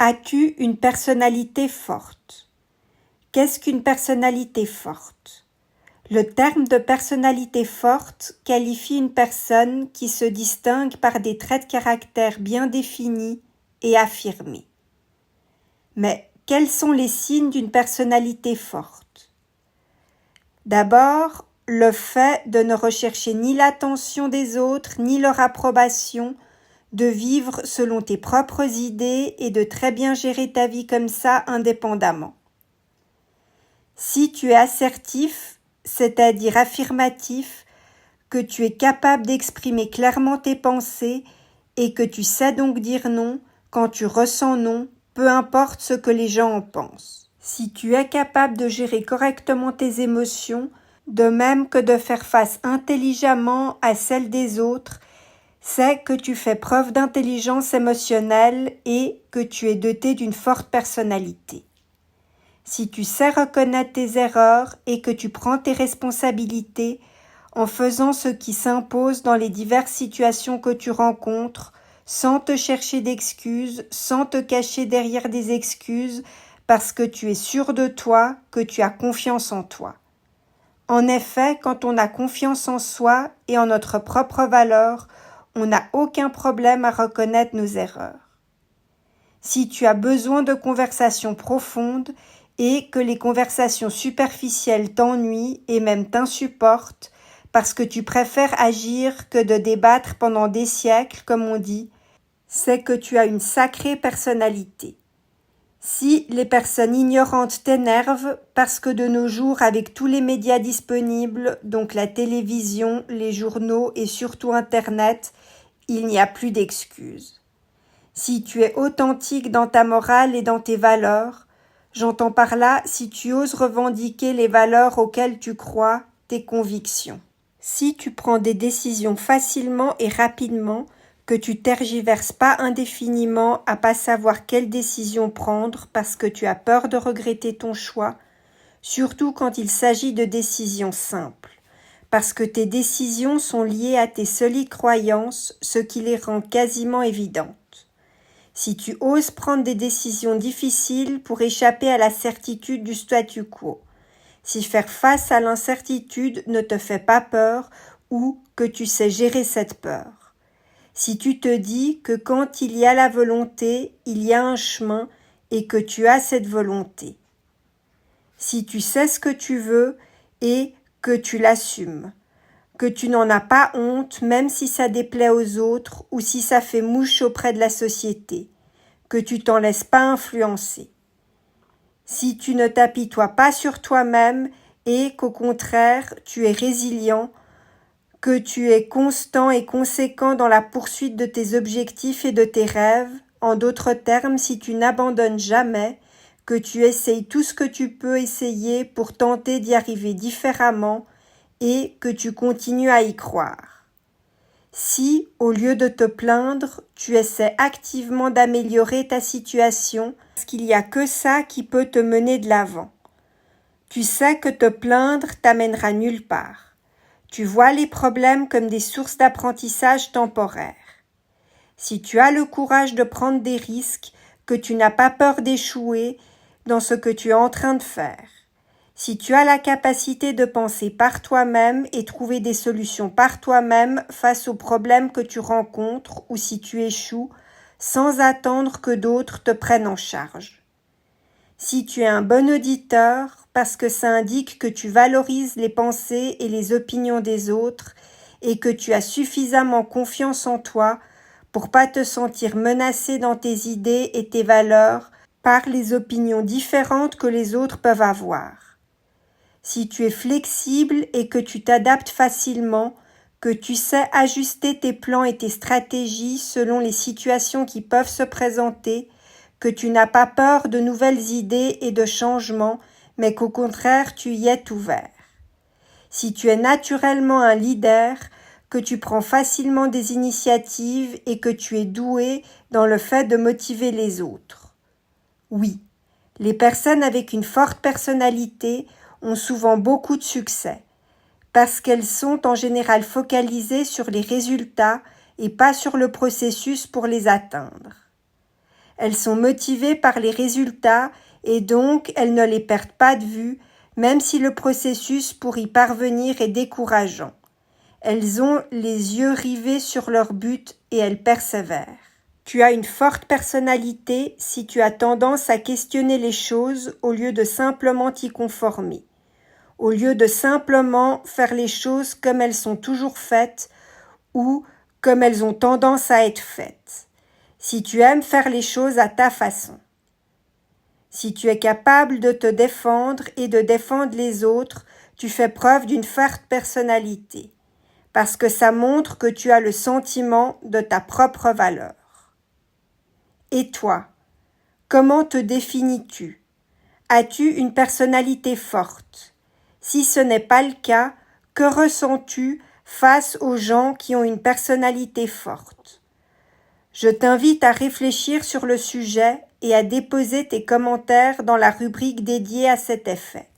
As-tu une personnalité forte? Qu'est-ce qu'une personnalité forte? Le terme de personnalité forte qualifie une personne qui se distingue par des traits de caractère bien définis et affirmés. Mais quels sont les signes d'une personnalité forte? D'abord, le fait de ne rechercher ni l'attention des autres ni leur approbation, de vivre selon tes propres idées et de très bien gérer ta vie comme ça indépendamment. Si tu es assertif, c'est-à-dire affirmatif, que tu es capable d'exprimer clairement tes pensées et que tu sais donc dire non quand tu ressens non, peu importe ce que les gens en pensent. Si tu es capable de gérer correctement tes émotions, de même que de faire face intelligemment à celles des autres, c'est que tu fais preuve d'intelligence émotionnelle et que tu es doté d'une forte personnalité. Si tu sais reconnaître tes erreurs et que tu prends tes responsabilités en faisant ce qui s'impose dans les diverses situations que tu rencontres, sans te chercher d'excuses, sans te cacher derrière des excuses, parce que tu es sûr de toi, que tu as confiance en toi. En effet, quand on a confiance en soi et en notre propre valeur, on n'a aucun problème à reconnaître nos erreurs. Si tu as besoin de conversations profondes et que les conversations superficielles t'ennuient et même t'insupportent parce que tu préfères agir que de débattre pendant des siècles, comme on dit, c'est que tu as une sacrée personnalité. Si les personnes ignorantes t'énervent parce que de nos jours, avec tous les médias disponibles, donc la télévision, les journaux et surtout Internet, il n'y a plus d'excuses. Si tu es authentique dans ta morale et dans tes valeurs, j'entends par là si tu oses revendiquer les valeurs auxquelles tu crois, tes convictions. Si tu prends des décisions facilement et rapidement, que tu tergiverses pas indéfiniment à pas savoir quelle décision prendre parce que tu as peur de regretter ton choix, surtout quand il s'agit de décisions simples, parce que tes décisions sont liées à tes solides croyances, ce qui les rend quasiment évidentes. Si tu oses prendre des décisions difficiles pour échapper à la certitude du statu quo, si faire face à l'incertitude ne te fait pas peur ou que tu sais gérer cette peur. Si tu te dis que quand il y a la volonté, il y a un chemin et que tu as cette volonté. Si tu sais ce que tu veux et que tu l'assumes, que tu n'en as pas honte même si ça déplaît aux autres ou si ça fait mouche auprès de la société, que tu t'en laisses pas influencer. Si tu ne t'apitoies pas sur toi-même et qu'au contraire tu es résilient, que tu es constant et conséquent dans la poursuite de tes objectifs et de tes rêves, en d'autres termes, si tu n'abandonnes jamais, que tu essayes tout ce que tu peux essayer pour tenter d'y arriver différemment et que tu continues à y croire. Si, au lieu de te plaindre, tu essaies activement d'améliorer ta situation, parce qu'il n'y a que ça qui peut te mener de l'avant. Tu sais que te plaindre t'amènera nulle part. Tu vois les problèmes comme des sources d'apprentissage temporaires. Si tu as le courage de prendre des risques, que tu n'as pas peur d'échouer dans ce que tu es en train de faire, si tu as la capacité de penser par toi-même et trouver des solutions par toi-même face aux problèmes que tu rencontres ou si tu échoues, sans attendre que d'autres te prennent en charge. Si tu es un bon auditeur, parce que ça indique que tu valorises les pensées et les opinions des autres et que tu as suffisamment confiance en toi pour pas te sentir menacé dans tes idées et tes valeurs par les opinions différentes que les autres peuvent avoir. Si tu es flexible et que tu t'adaptes facilement, que tu sais ajuster tes plans et tes stratégies selon les situations qui peuvent se présenter, que tu n'as pas peur de nouvelles idées et de changements, mais qu'au contraire tu y es ouvert. Si tu es naturellement un leader, que tu prends facilement des initiatives et que tu es doué dans le fait de motiver les autres. Oui, les personnes avec une forte personnalité ont souvent beaucoup de succès, parce qu'elles sont en général focalisées sur les résultats et pas sur le processus pour les atteindre. Elles sont motivées par les résultats et donc elles ne les perdent pas de vue, même si le processus pour y parvenir est décourageant. Elles ont les yeux rivés sur leur but et elles persévèrent. Tu as une forte personnalité si tu as tendance à questionner les choses au lieu de simplement t'y conformer, au lieu de simplement faire les choses comme elles sont toujours faites ou comme elles ont tendance à être faites. Si tu aimes faire les choses à ta façon, si tu es capable de te défendre et de défendre les autres, tu fais preuve d'une forte personnalité, parce que ça montre que tu as le sentiment de ta propre valeur. Et toi, comment te définis-tu? As-tu une personnalité forte? Si ce n'est pas le cas, que ressens-tu face aux gens qui ont une personnalité forte? Je t'invite à réfléchir sur le sujet et à déposer tes commentaires dans la rubrique dédiée à cet effet.